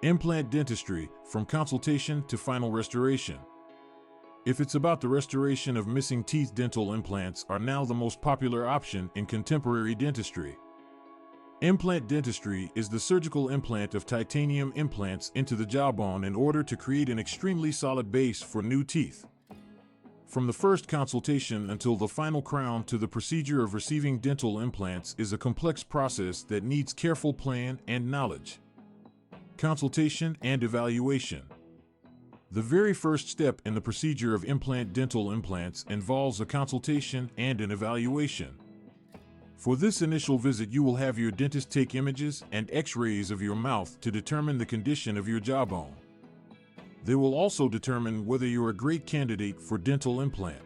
Implant dentistry, from consultation to final restoration. If it's about the restoration of missing teeth, dental implants are now the most popular option in contemporary dentistry. Implant dentistry is the surgical implant of titanium implants into the jawbone in order to create an extremely solid base for new teeth. From the first consultation until the final crown to the procedure of receiving dental implants is a complex process that needs careful plan and knowledge. Consultation and evaluation. The very first step in the procedure of implant dental implants involves a consultation and an evaluation. For this initial visit, you will have your dentist take images and x-rays of your mouth to determine the condition of your jawbone. They will also determine whether you're a great candidate for dental implant.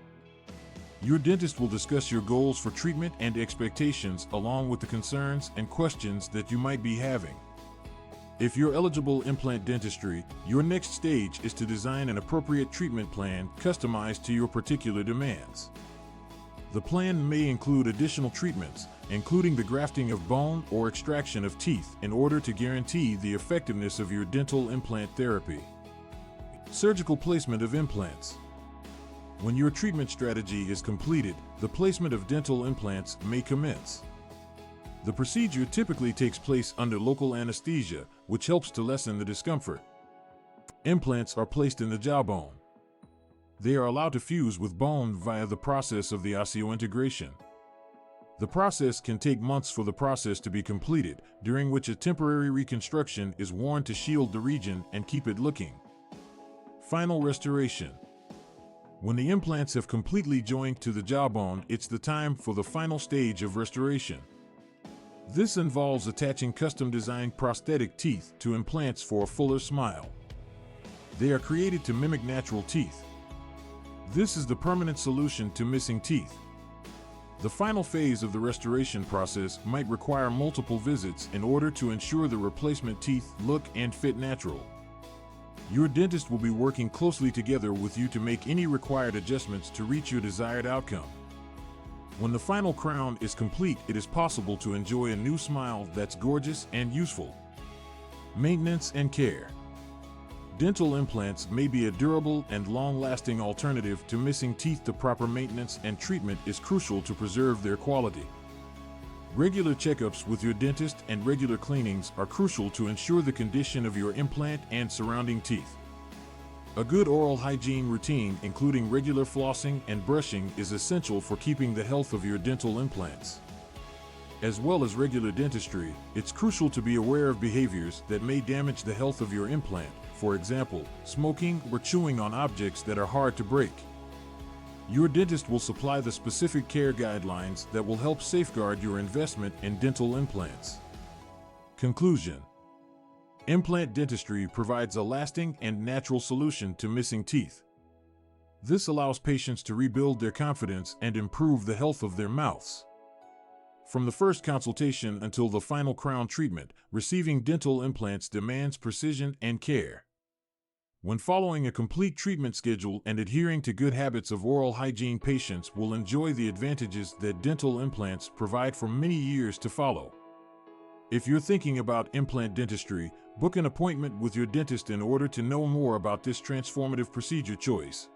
Your dentist will discuss your goals for treatment and expectations, along with the concerns and questions that you might be having. If you're eligible implant dentistry, your next stage is to design an appropriate treatment plan customized to your particular demands. The plan may include additional treatments, including the grafting of bone or extraction of teeth, in order to guarantee the effectiveness of your dental implant therapy. Surgical placement of implants. When your treatment strategy is completed, the placement of dental implants may commence. The procedure typically takes place under local anesthesia, which helps to lessen the discomfort. Implants are placed in the jawbone. They are allowed to fuse with bone via the process of the osseointegration. The process can take months for the process to be completed, during which a temporary reconstruction is worn to shield the region and keep it looking. Final restoration. When the implants have completely joined to the jawbone, it's the time for the final stage of restoration. This involves attaching custom-designed prosthetic teeth to implants for a fuller smile. They are created to mimic natural teeth. This is the permanent solution to missing teeth. The final phase of the restoration process might require multiple visits in order to ensure the replacement teeth look and fit natural. Your dentist will be working closely together with you to make any required adjustments to reach your desired outcome. When the final crown is complete, it is possible to enjoy a new smile that's gorgeous and useful. Maintenance and care. Dental implants may be a durable and long-lasting alternative to missing teeth. The proper maintenance and treatment is crucial to preserve their quality. Regular checkups with your dentist and regular cleanings are crucial to ensure the condition of your implant and surrounding teeth. A good oral hygiene routine, including regular flossing and brushing, is essential for keeping the health of your dental implants. As well as regular dentistry, it's crucial to be aware of behaviors that may damage the health of your implant, for example, smoking or chewing on objects that are hard to break. Your dentist will supply the specific care guidelines that will help safeguard your investment in dental implants. Conclusion. Implant dentistry provides a lasting and natural solution to missing teeth. This allows patients to rebuild their confidence and improve the health of their mouths. From the first consultation until the final crown treatment, receiving dental implants demands precision and care. When following a complete treatment schedule and adhering to good habits of oral hygiene, patients will enjoy the advantages that dental implants provide for many years to follow. If you're thinking about implant dentistry, book an appointment with your dentist in order to know more about this transformative procedure choice.